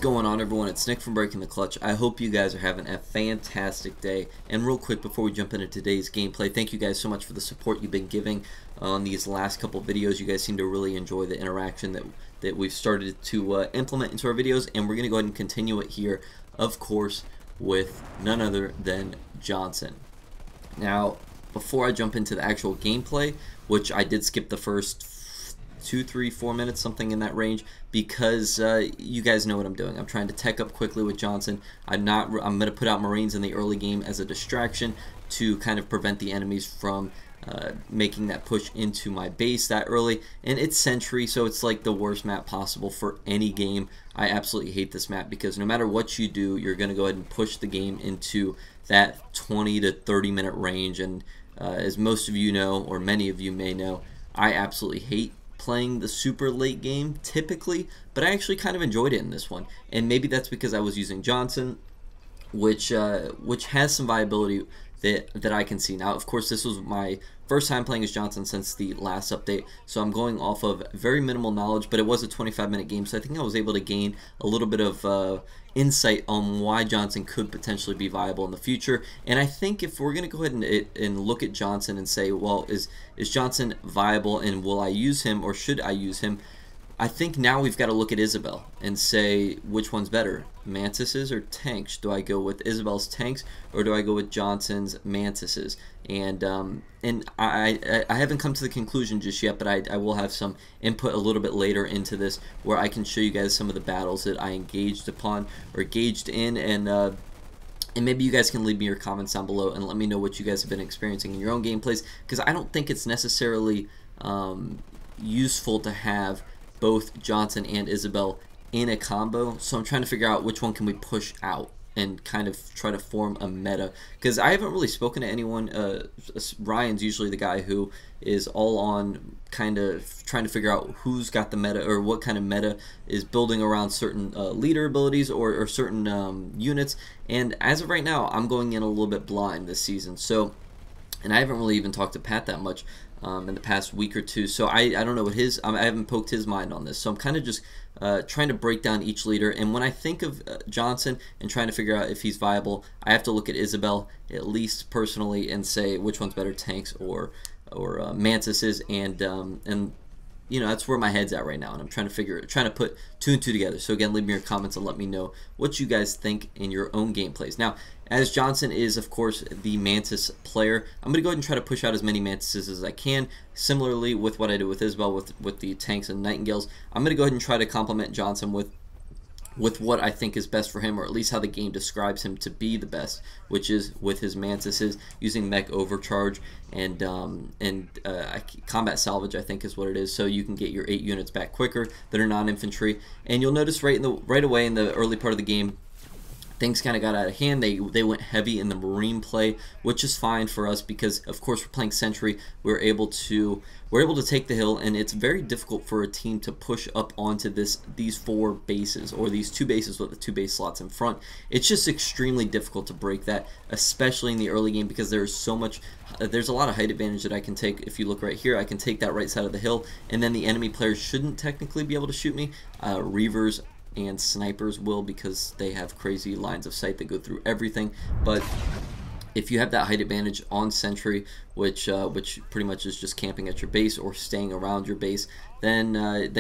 going on, everyone? It's Nick from Breaking the Clutch. I hope you guys are having a fantastic day. And real quick before we jump into today's gameplay, thank you guys so much for the support you've been giving on these last couple videos. You guys seem to really enjoy the interaction that we've started to implement into our videos, and we're going to go ahead and continue it here, of course, with none other than Johnson. Now, before I jump into the actual gameplay, which I did skip the first 2, 3, 4 minutes, something in that range, because you guys know what I'm doing. I'm trying to tech up quickly with Johnson. I'm going to put out Marines in the early game as a distraction to kind of prevent the enemies from making that push into my base that early. And it's Sentry, so it's like the worst map possible for any game. I absolutely hate this map because no matter what you do, you're going to go ahead and push the game into that 20 to 30 minute range. And as most of you know, or many of you may know, I absolutely hate playing the super late game typically, but I actually kind of enjoyed it in this one. And maybe that's because I was using Johnson, which has some viability that I can see. Now, of course, this was my first time playing as Johnson since the last update, so I'm going off of very minimal knowledge, but it was a 25-minute game, so I think I was able to gain a little bit of insight on why Johnson could potentially be viable in the future. And I think if we're going to go ahead and look at Johnson and say, well, is Johnson viable and will I use him or should I use him? I think now we've got to look at Isabel and say which one's better, Mantises or tanks. Do I go with Isabel's tanks or do I go with Johnson's Mantises? And I haven't come to the conclusion just yet, but I will have some input a little bit later into this where I can show you guys some of the battles that I engaged upon or engaged in, and maybe you guys can leave me your comments down below and let me know what you guys have been experiencing in your own gameplays, because I don't think it's necessarily useful to have both Johnson and Isabel in a combo, so I'm trying to figure out which one can we push out and kind of try to form a meta, because I haven't really spoken to anyone. Ryan's usually the guy who is all on kind of trying to figure out who's got the meta or what kind of meta is building around certain leader abilities or certain units, and as of right now I'm going in a little bit blind this season. So, and I haven't really even talked to Pat that much in the past week or two, so I don't know what his, I haven't poked his mind on this, so I'm kind of just trying to break down each leader. And when I think of Johnson and trying to figure out if he's viable, I have to look at Isabel, at least personally, and say which one's better, tanks or Mantises, and you know, that's where my head's at right now, and I'm trying to put 2 and 2 together. So again, leave me your comments and let me know what you guys think in your own gameplays. Now, as Johnson is, of course, the Mantis player, I'm going to go ahead and try to push out as many Mantises as I can. Similarly with what I did with Isabel with the tanks and Nightingales, I'm going to go ahead and try to complement Johnson with what I think is best for him, or at least how the game describes him to be the best, which is with his Mantises using mech overcharge and combat salvage, I think is what it is, so you can get your 8 units back quicker that are non-infantry. And you'll notice right away in the early part of the game, things kind of got out of hand. They went heavy in the Marine play, which is fine for us because, of course, we're playing Sentry. We're able to take the hill, and it's very difficult for a team to push up onto these 4 bases, or these 2 bases with the 2 base slots in front. It's just extremely difficult to break that, especially in the early game, because there's so much. There's a lot of height advantage that I can take. If you look right here, I can take that right side of the hill, and then the enemy players shouldn't technically be able to shoot me. Reavers and snipers will, because they have crazy lines of sight that go through everything. But if you have that height advantage on Sentry, which pretty much is just camping at your base or staying around your base, then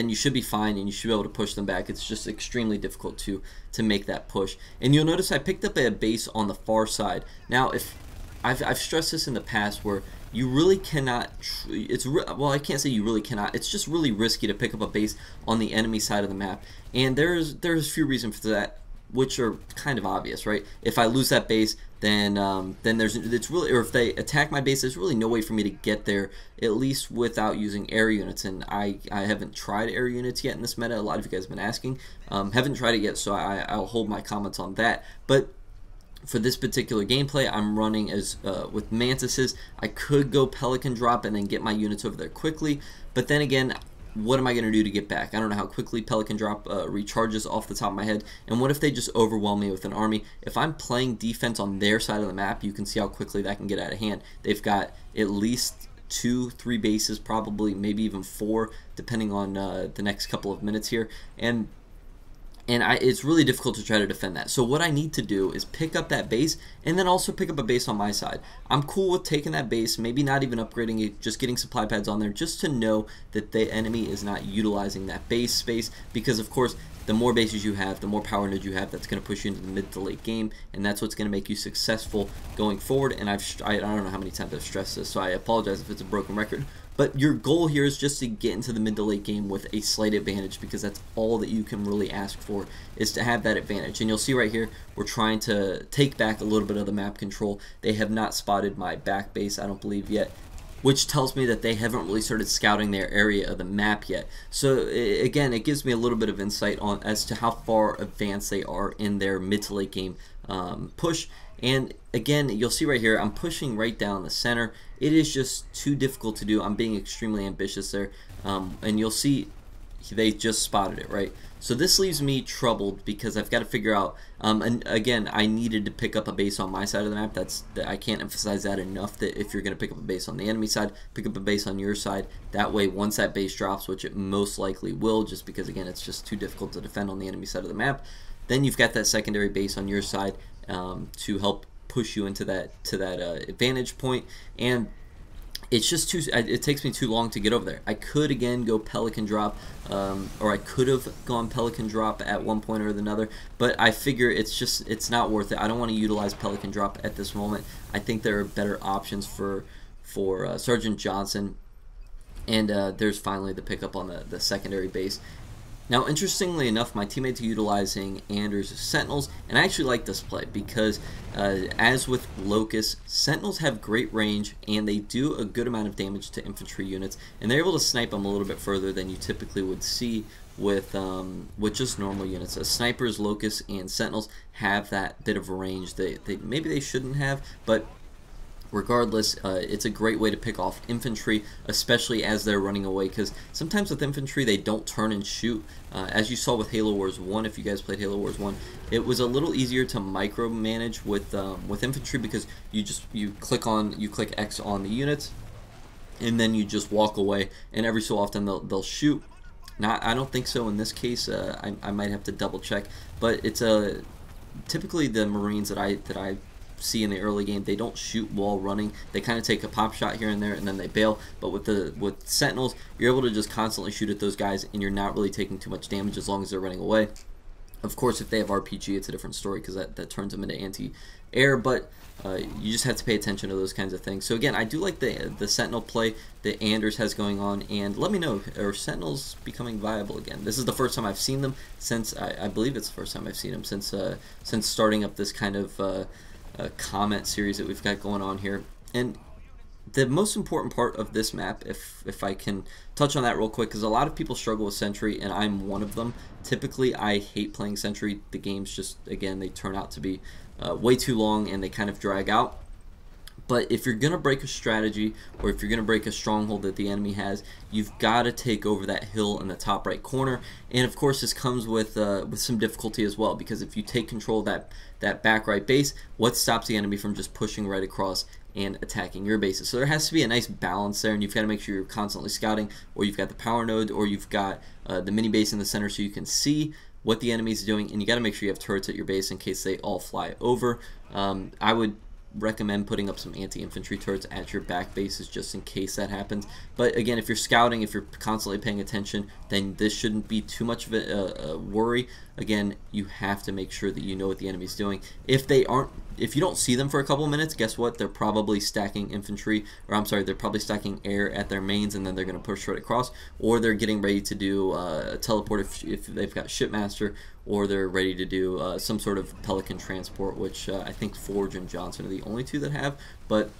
you should be fine and you should be able to push them back. It's just extremely difficult to make that push. And you'll notice I picked up a base on the far side. Now, if I've stressed this in the past, where you really cannot, well, I can't say you really cannot, it's just really risky to pick up a base on the enemy side of the map. And there's a few reasons for that, which are kind of obvious, right? If I lose that base, then it's really, or if they attack my base, there's really no way for me to get there, at least without using air units. And I haven't tried air units yet in this meta. A lot of you guys have been asking. Haven't tried it yet, so I'll hold my comments on that. But for this particular gameplay, I'm running as with Mantises. I could go Pelican Drop and then get my units over there quickly, but then again, what am I going to do to get back? I don't know how quickly Pelican Drop recharges off the top of my head, and what if they just overwhelm me with an army? If I'm playing defense on their side of the map, you can see how quickly that can get out of hand. They've got at least 2, 3 bases, probably maybe even 4, depending on the next couple of minutes here, and and it's really difficult to try to defend that. So what I need to do is pick up that base, and then also pick up a base on my side. I'm cool with taking that base, maybe not even upgrading it, just getting supply pads on there, just to know that the enemy is not utilizing that base space, because of course the more bases you have, the more power nodes you have, that's going to push you into the mid to late game, and that's what's going to make you successful going forward. And I don't know how many times I've stressed this, so I apologize if it's a broken record. But your goal here is just to get into the mid to late game with a slight advantage, because that's all that you can really ask for, is to have that advantage. And you'll see right here, we're trying to take back a little bit of the map control. They have not spotted my back base, I don't believe, yet, which tells me that they haven't really started scouting their area of the map yet. So again, it gives me a little bit of insight on as to how far advanced they are in their mid to late game push. And again, you'll see right here, I'm pushing right down the center. It is just too difficult to do. I'm being extremely ambitious there. And you'll see they just spotted it, right? So this leaves me troubled, because I've got to figure out, and again, I needed to pick up a base on my side of the map. I can't emphasize that enough, that if you're going to pick up a base on the enemy side, pick up a base on your side. That way, once that base drops, which it most likely will, just because again, it's just too difficult to defend on the enemy side of the map, then you've got that secondary base on your side to help push you into that advantage point. And it's just it takes me too long to get over there. I could again go Pelican drop, or I could have gone Pelican drop at one point or another, but I figure it's not worth it. I don't want to utilize Pelican drop at this moment. I think there are better options for Sergeant Johnson, and there's finally the pickup on the secondary base. Now, interestingly enough, my teammates are utilizing Anders' Sentinels, and I actually like this play because, as with Locust, Sentinels have great range, and they do a good amount of damage to infantry units, and they're able to snipe them a little bit further than you typically would see with just normal units. Snipers, Locusts, and Sentinels have that bit of range that maybe they shouldn't have, but regardless, it's a great way to pick off infantry, especially as they're running away, because sometimes with infantry they don't turn and shoot. As you saw with Halo Wars 1, if you guys played Halo Wars 1, it was a little easier to micromanage with infantry, because you click X on the units, and then you just walk away, and every so often they'll shoot. I don't think so in this case. I might have to double check, but it's typically the Marines that I see in the early game, they don't shoot while running. They kind of take a pop shot here and there, and then they bail. But with Sentinels, you're able to just constantly shoot at those guys, and you're not really taking too much damage as long as they're running away. Of course, if they have RPG, it's a different story, because that turns them into anti-air, but you just have to pay attention to those kinds of things. So again, I do like the Sentinel play that Anders has going on, and let me know, are Sentinels becoming viable again? This is the first time I've seen them since, I believe it's the first time I've seen them since starting up this kind of comment series that we've got going on here. And the most important part of this map, if I can touch on that real quick, because a lot of people struggle with Sentry, and I'm one of them. Typically, I hate playing Sentry. The games just, again, they turn out to be way too long, and they kind of drag out. But if you're going to break a strategy, or if you're going to break a stronghold that the enemy has, you've got to take over that hill in the top right corner. And of course, this comes with some difficulty as well, because if you take control of that back right base, what stops the enemy from just pushing right across and attacking your bases? So there has to be a nice balance there, and you've got to make sure you're constantly scouting, or you've got the power node, or you've got the mini base in the center so you can see what the enemy is doing, and you got to make sure you have turrets at your base in case they all fly over. I would recommend putting up some anti-infantry turrets at your back bases just in case that happens. But again, if you're scouting, if you're constantly paying attention, then this shouldn't be too much of a worry. Again, you have to make sure that you know what the enemy's doing. If you don't see them for a couple minutes, guess what? They're probably stacking infantry, or I'm sorry, they're probably stacking air at their mains, and then they're going to push right across, or they're getting ready to do a teleport if they've got Shipmaster, or they're ready to do some sort of Pelican transport, which I think Forge and Johnson are the only two that have. But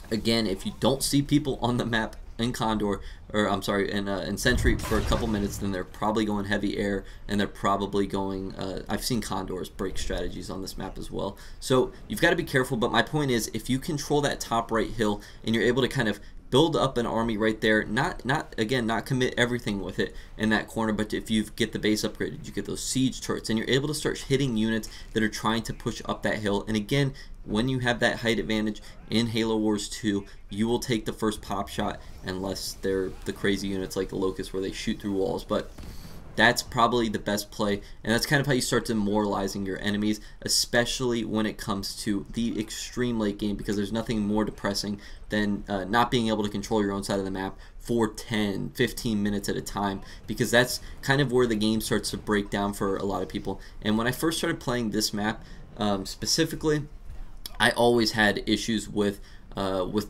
again, if you don't see people on the map in Condor, or I'm sorry, in Sentry for a couple minutes, then they're probably going heavy air, and they're probably going, I've seen Condors break strategies on this map as well. So you've got to be careful, but my point is, if you control that top right hill, and you're able to kind of build up an army right there, not commit everything with it in that corner, but if you get the base upgraded, you get those siege turrets, and you're able to start hitting units that are trying to push up that hill. And again, when you have that height advantage in Halo Wars 2, you will take the first pop shot, unless they're the crazy units like the Locust where they shoot through walls. But that's probably the best play, and that's kind of how you start demoralizing your enemies, especially when it comes to the extreme late game, because there's nothing more depressing than not being able to control your own side of the map for 10, 15 minutes at a time, because that's kind of where the game starts to break down for a lot of people. And when I first started playing this map specifically, I always had issues with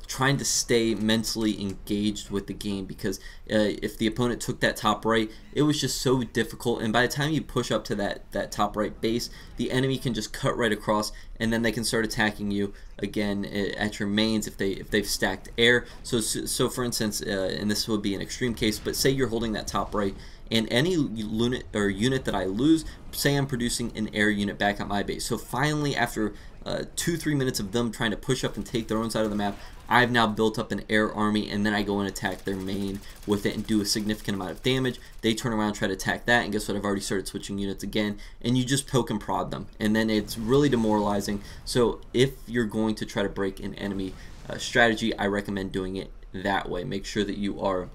trying to stay mentally engaged with the game, because if the opponent took that top right, it was just so difficult, and by the time you push up to that top right base, the enemy can just cut right across, and then they can start attacking you again at your mains if they've stacked air. So for instance, and this would be an extreme case, but say you're holding that top right, and any unit that I lose, say I'm producing an air unit back at my base. So finally, after 2-3 minutes of them trying to push up and take their own side of the map, I've now built up an air army, and then I go and attack their main with it and do a significant amount of damage. They turn around and try to attack that, and guess what? I've already started switching units again, and you just poke and prod them, and then it's really demoralizing. So if you're going to try to break an enemy strategy, I recommend doing it that way. Make sure that you're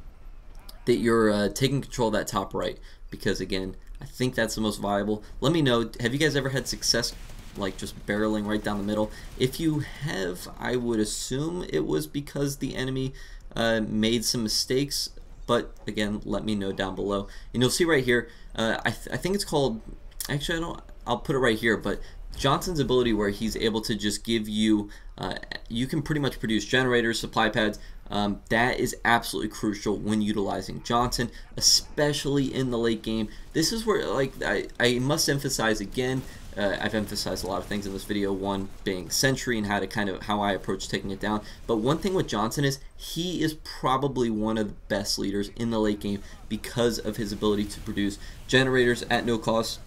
taking control of that top right, because again, I think that's the most viable. Let me know, have you guys ever had success like just barreling right down the middle? If you have, I would assume it was because the enemy made some mistakes, but again, let me know down below. And you'll see right here, I think it's called, actually I'll put it right here, but Johnson's ability where he's able to just give you, you can pretty much produce generators, supply pads. That is absolutely crucial when utilizing Johnson, especially in the late game. This is where, like, I must emphasize again, I've emphasized a lot of things in this video, one being Sentry and how I approach taking it down. But one thing with Johnson is he is probably one of the best leaders in the late game because of his ability to produce generators at no cost,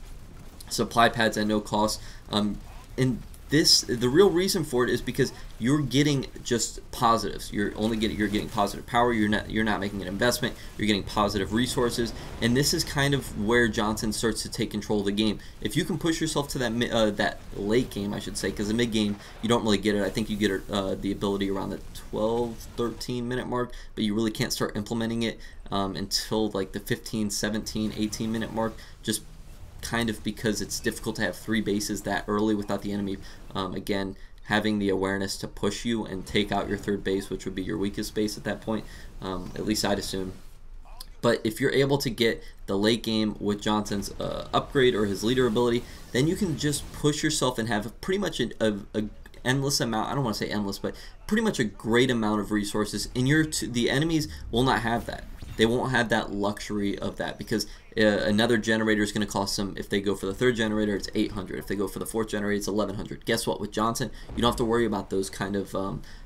supply pads at no cost, and the real reason for it is because you're getting just positives. You're getting positive power. You're not making an investment. You're getting positive resources, and this is kind of where Johnson starts to take control of the game. If you can push yourself to that late game, I should say, because the mid game you don't really get it. I think you get the ability around the 12-13 minute mark, but you really can't start implementing it until like the 15, 17, 18 minute mark. Just kind of because it's difficult to have 3 bases that early without the enemy again having the awareness to push you and take out your 3rd base, which would be your weakest base at that point, at least I'd assume. But if you're able to get the late game with Johnson's upgrade or his leader ability, then you can just push yourself and have pretty much a endless amount, I don't want to say endless, but pretty much a great amount of resources, and the enemies will not have that. They won't have that luxury of that, because another generator is going to cost them, if they go for the 3rd generator, it's 800. If they go for the 4th generator, it's 1100. Guess what? With Johnson, you don't have to worry about those kind of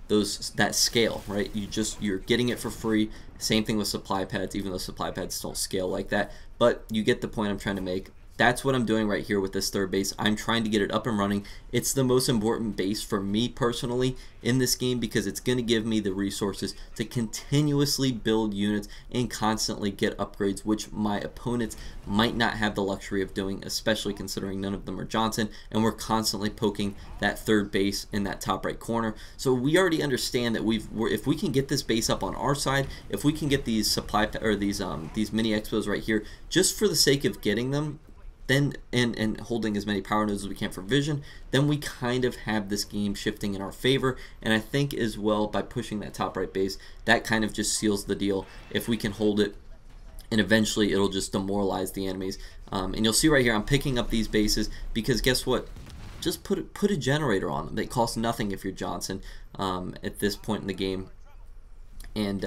that scale, right? You're getting it for free. Same thing with supply pads, even though supply pads don't scale like that. But you get the point I'm trying to make. That's what I'm doing right here with this 3rd base. I'm trying to get it up and running. It's the most important base for me personally in this game, because it's going to give me the resources to continuously build units and constantly get upgrades, which my opponents might not have the luxury of doing, especially considering none of them are Johnson, and we're constantly poking that 3rd base in that top right corner. So we already understand that if we can get this base up on our side, if we can get these these mini expos right here, just for the sake of getting them, then and holding as many power nodes as we can for vision, then we kind of have this game shifting in our favor. And I think as well, by pushing that top right base, that kind of just seals the deal if we can hold it, and eventually it'll just demoralize the enemies. And you'll see right here, I'm picking up these bases because guess what? Just put a generator on them. They cost nothing if you're Johnson at this point in the game. And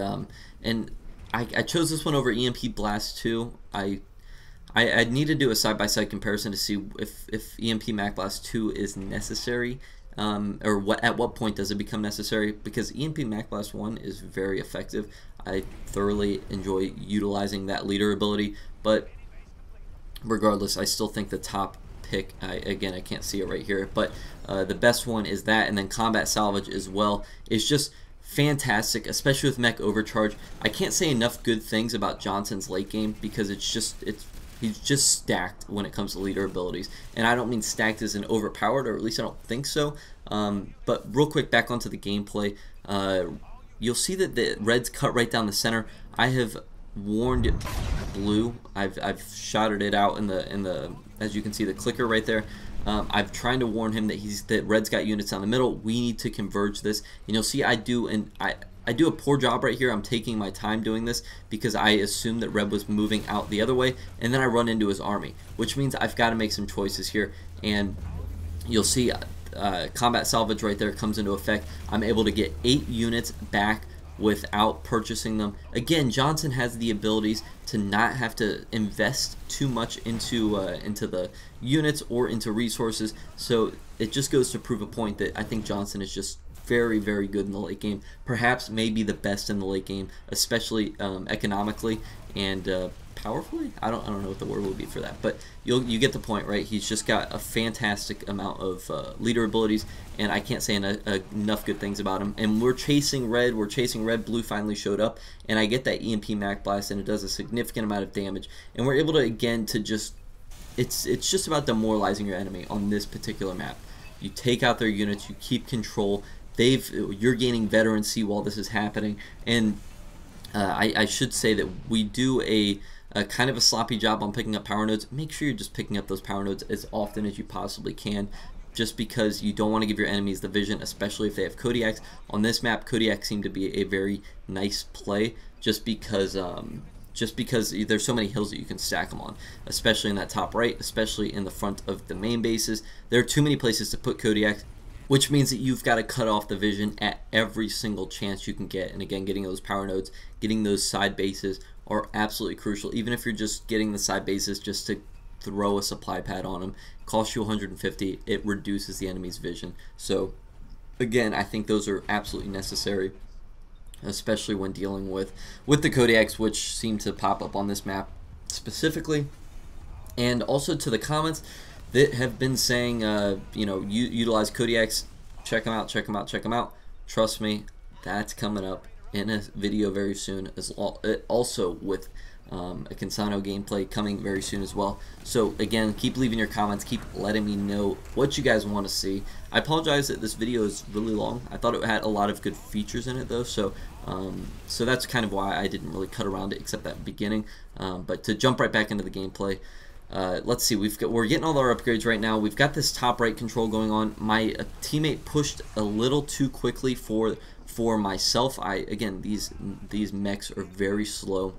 I chose this one over EMP Blast 2. I need to do a side-by-side comparison to see if EMP Mac Blast 2 is necessary, or at what point does it become necessary, because EMP Mac Blast 1 is very effective. I thoroughly enjoy utilizing that leader ability, but regardless, I still think the top pick, again, I can't see it right here, but the best one is that, and then Combat Salvage as well is just fantastic, especially with Mech Overcharge. I can't say enough good things about Johnson's late game, because he's just stacked when it comes to leader abilities. And I don't mean stacked as in overpowered, or at least I don't think so. But real quick, back onto the gameplay. You'll see that the reds cut right down the center. I have warned, blue. I've shouted it out in the as you can see the clicker right there. I'm trying to warn him that red's got units down the middle. We need to converge this, and you'll see I do a poor job right here. I'm taking my time doing this because I assumed that red was moving out the other way, and then I run into his army, which means I've got to make some choices here. And you'll see combat salvage right there comes into effect. I'm able to get 8 units back without purchasing them. Again, Johnson has the abilities to not have to invest too much into the units or into resources, so it just goes to prove a point that I think Johnson is just very, very good in the late game. Perhaps maybe the best in the late game, especially economically and powerfully. I don't know what the word would be for that, but you get the point, right? He's just got a fantastic amount of leader abilities, and I can't say enough good things about him. And we're chasing red. Blue finally showed up, and I get that EMP Mac Blast, and it does a significant amount of damage. And we're able to again to just it's just about demoralizing your enemy on this particular map. You take out their units, you keep control. You're gaining veterancy while this is happening, and I should say that we do a kind of a sloppy job on picking up power nodes. Make sure you're just picking up those power nodes as often as you possibly can, just because you don't want to give your enemies the vision, especially if they have Kodiaks. On this map, Kodiaks seem to be a very nice play, just because there's so many hills that you can stack them on, especially in that top right, especially in the front of the main bases. There are too many places to put Kodiaks, which means that you've got to cut off the vision at every single chance you can get. And again, getting those power nodes, getting those side bases are absolutely crucial. Even if you're just getting the side bases just to throw a supply pad on them, costs you 150, it reduces the enemy's vision. So again, I think those are absolutely necessary, especially when dealing with the Kodiaks, which seem to pop up on this map specifically. And also to the comments that have been saying, you know, utilize Kodiaks, check them out, check them out, check them out. Trust me, that's coming up in a video very soon, as also with a Consano gameplay coming very soon as well. So again, keep leaving your comments, keep letting me know what you guys want to see. I apologize that this video is really long. I thought it had a lot of good features in it though, so so that's kind of why I didn't really cut around it except that beginning. But to jump right back into the gameplay, let's see, we're getting all our upgrades right now. We've got this top right control going on. My teammate pushed a little too quickly for myself. Again, these mechs are very slow,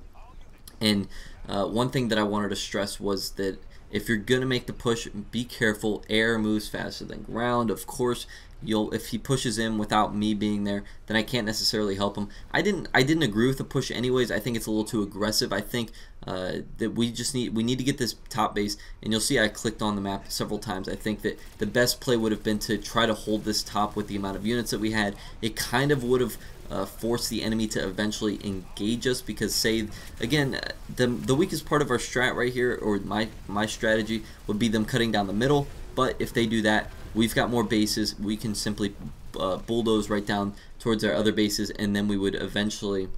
and one thing that I wanted to stress was that if you're gonna make the push, be careful. Air moves faster than ground. Of course, if he pushes in without me being there, then I can't necessarily help him. I didn't agree with the push anyways. I think it's a little too aggressive. I think that we need to get this top base, and you'll see I clicked on the map several times. I think that the best play would have been to try to hold this top with the amount of units that we had. It kind of would have force the enemy to eventually engage us, because say again, the weakest part of our strat right here, or my strategy, would be them cutting down the middle. But if they do that, we've got more bases. We can simply bulldoze right down towards our other bases, and then we would eventually,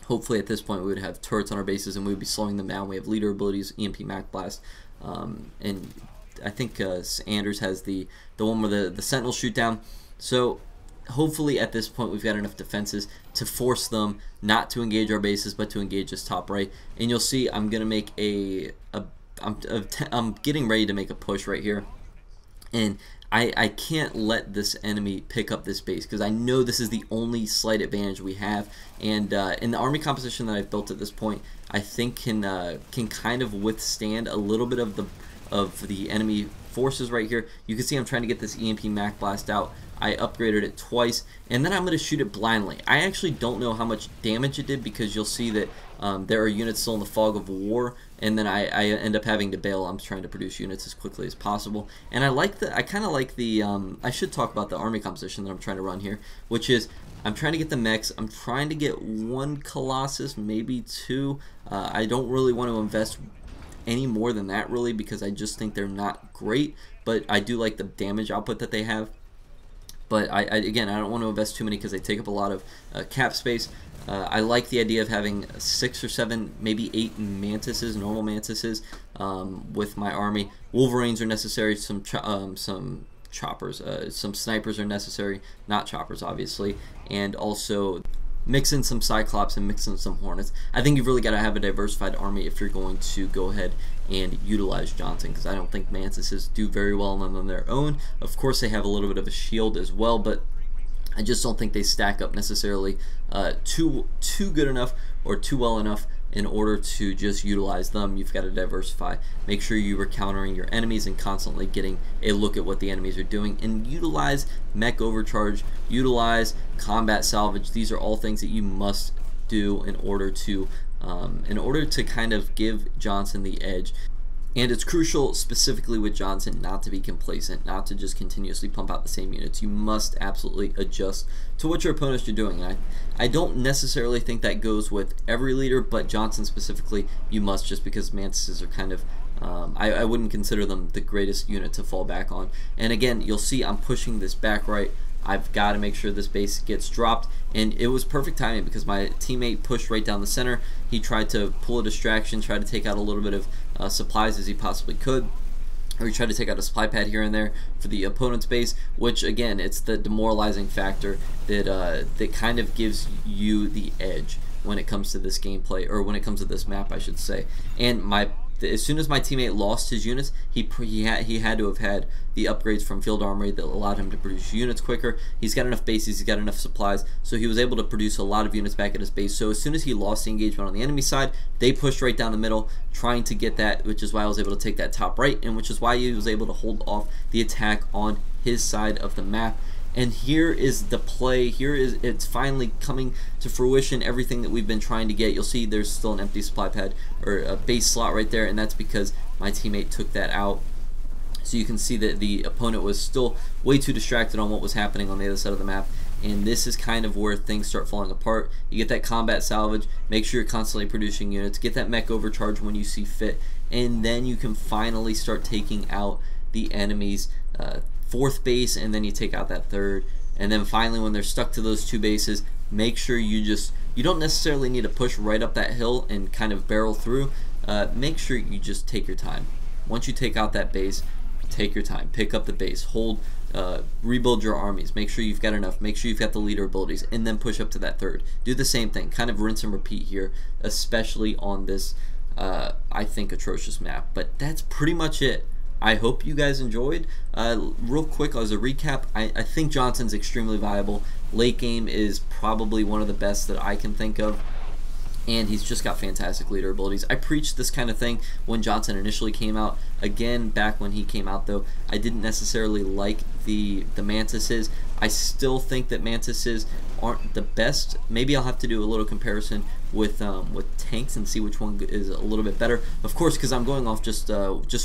hopefully at this point, we would have turrets on our bases and we would be slowing them down. We have leader abilities, EMP Mac Blast, and I think Anders has the one where the Sentinels shoot down. So hopefully at this point we've got enough defenses to force them not to engage our bases, but to engage this top right. And you'll see I'm gonna make I'm getting ready to make a push right here, and I can't let this enemy pick up this base, because I know this is the only slight advantage we have. And in the army composition that I've built at this point, I think can kind of withstand a little bit of the enemy forces right here. You can see I'm trying to get this EMP Mac Blast out. I upgraded it twice, and then I'm going to shoot it blindly. I actually don't know how much damage it did, because you'll see that there are units still in the fog of war, and then I end up having to bail. I'm trying to produce units as quickly as possible, and I kind of like the I should talk about the army composition that I'm trying to run here, which is I'm trying to get the mechs. I'm trying to get 1 Colossus, maybe 2. I don't really want to invest any more than that really, because I just think they're not great, but I do like the damage output that they have. But again, I don't want to invest too many because they take up a lot of cap space. I like the idea of having 6 or 7, maybe 8 mantises, normal mantises, with my army. Wolverines are necessary. Some choppers, some snipers are necessary, not choppers obviously, and also mix in some Cyclops and mix in some Hornets. I think you've really got to have a diversified army if you're going to go ahead and utilize Johnson, because I don't think Mantises do very well on their own. Of course, they have a little bit of a shield as well, but I just don't think they stack up necessarily too good enough or too well enough in order to just utilize them. You've got to diversify. Make sure you are countering your enemies and constantly getting a look at what the enemies are doing, and utilize mech overcharge, utilize combat salvage. These are all things that you must do in order to kind of give Johnson the edge. And it's crucial, specifically with Johnson, not to be complacent, not to just continuously pump out the same units. You must absolutely adjust to what your opponents are doing. And I don't necessarily think that goes with every leader, but Johnson specifically, you must, just because Mantises are kind of, I wouldn't consider them the greatest unit to fall back on. And again, you'll see I'm pushing this back right. I've got to make sure this base gets dropped, and it was perfect timing because my teammate pushed right down the center. He tried to pull a distraction, tried to take out a little bit of supplies as he possibly could, or he tried to take out a supply pad here and there for the opponent's base, which again, it's the demoralizing factor that kind of gives you the edge when it comes to this gameplay, or when it comes to this map, I should say. And as soon as my teammate lost his units, he had to have had the upgrades from Field Armory that allowed him to produce units quicker. He's got enough bases, he's got enough supplies, so he was able to produce a lot of units back at his base. So as soon as he lost the engagement on the enemy side, they pushed right down the middle, trying to get that, which is why I was able to take that top right, and which is why he was able to hold off the attack on his side of the map. And here is the play. It's finally coming to fruition, everything that we've been trying to get. You'll see there's still an empty supply pad or a base slot right there, and that's because my teammate took that out. So you can see that the opponent was still way too distracted on what was happening on the other side of the map, and this is kind of where things start falling apart. You get that combat salvage, make sure you're constantly producing units, get that mech overcharge when you see fit, and then you can finally start taking out the enemy's fourth base, and then you take out that third, and then finally when they're stuck to those two bases, make sure you don't necessarily need to push right up that hill and kind of barrel through. Make sure you just take your time. Once you take out that base, take your time, pick up the base, hold, rebuild your armies, make sure you've got enough, make sure you've got the leader abilities, and then push up to that third. Do the same thing, kind of rinse and repeat here, especially on this I think atrocious map. But that's pretty much it. I hope you guys enjoyed. Real quick as a recap, I think Johnson's extremely viable. Late game is probably one of the best that I can think of, and he's just got fantastic leader abilities. I preached this kind of thing when Johnson initially came out. Again, back when he came out though, I didn't necessarily like the Mantises. I still think that Mantises aren't the best. Maybe I'll have to do a little comparison with tanks and see which one is a little bit better. Of course, because I'm going off just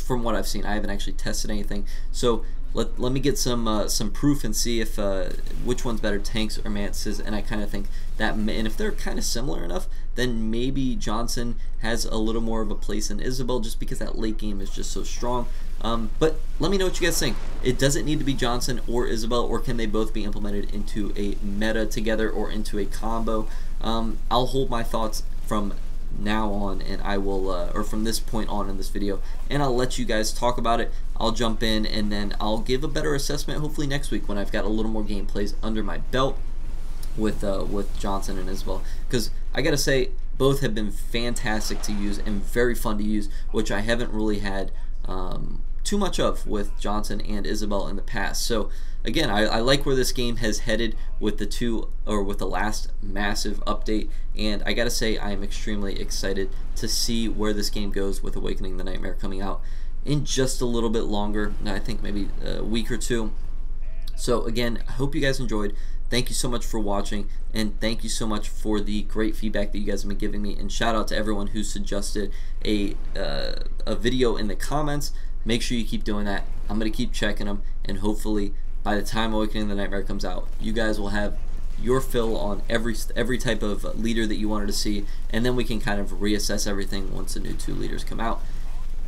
from what I've seen. I haven't actually tested anything. So let me get some proof and see if which one's better, tanks or Mantises. And I kind of think that, and if they're kind of similar enough, then maybe Johnson has a little more of a place than Isabel, just because that late game is just so strong. But let me know what you guys think. It doesn't need to be Johnson or Isabel, or can they both be implemented into a meta together or into a combo? I'll hold my thoughts from now on, and I will, or from this point on in this video, and I'll let you guys talk about it. I'll jump in, and then I'll give a better assessment hopefully next week when I've got a little more gameplays under my belt with Johnson and Isabel, because I gotta say both have been fantastic to use and very fun to use, which I haven't really had too much of with Johnson and Isabel in the past. So again, I like where this game has headed with the last massive update, and I gotta say I am extremely excited to see where this game goes with Awakening the Nightmare coming out in just a little bit longer. I think maybe a week or two. So again, I hope you guys enjoyed. Thank you so much for watching, and thank you so much for the great feedback that you guys have been giving me, and shout out to everyone who suggested a video in the comments. Make sure you keep doing that. I'm going to keep checking them, and hopefully by the time Awakening the Nightmare comes out, you guys will have your fill on every type of leader that you wanted to see, and then we can kind of reassess everything once the new 2 leaders come out,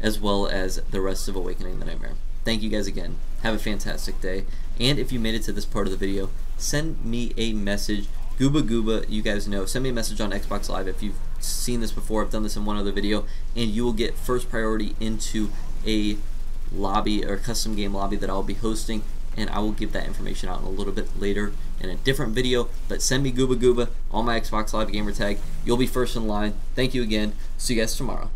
as well as the rest of Awakening the Nightmare. Thank you guys again. Have a fantastic day. And if you made it to this part of the video, send me a message. Gooba, you guys know. Send me a message on Xbox Live if you've seen this before. I've done this in one other video, and you will get first priority into a lobby or custom game lobby that I'll be hosting and I will give that information out in a little bit later in a different video. But send me Gooba Gooba on my Xbox Live gamer tag. You'll be first in line. Thank you again. See you guys tomorrow.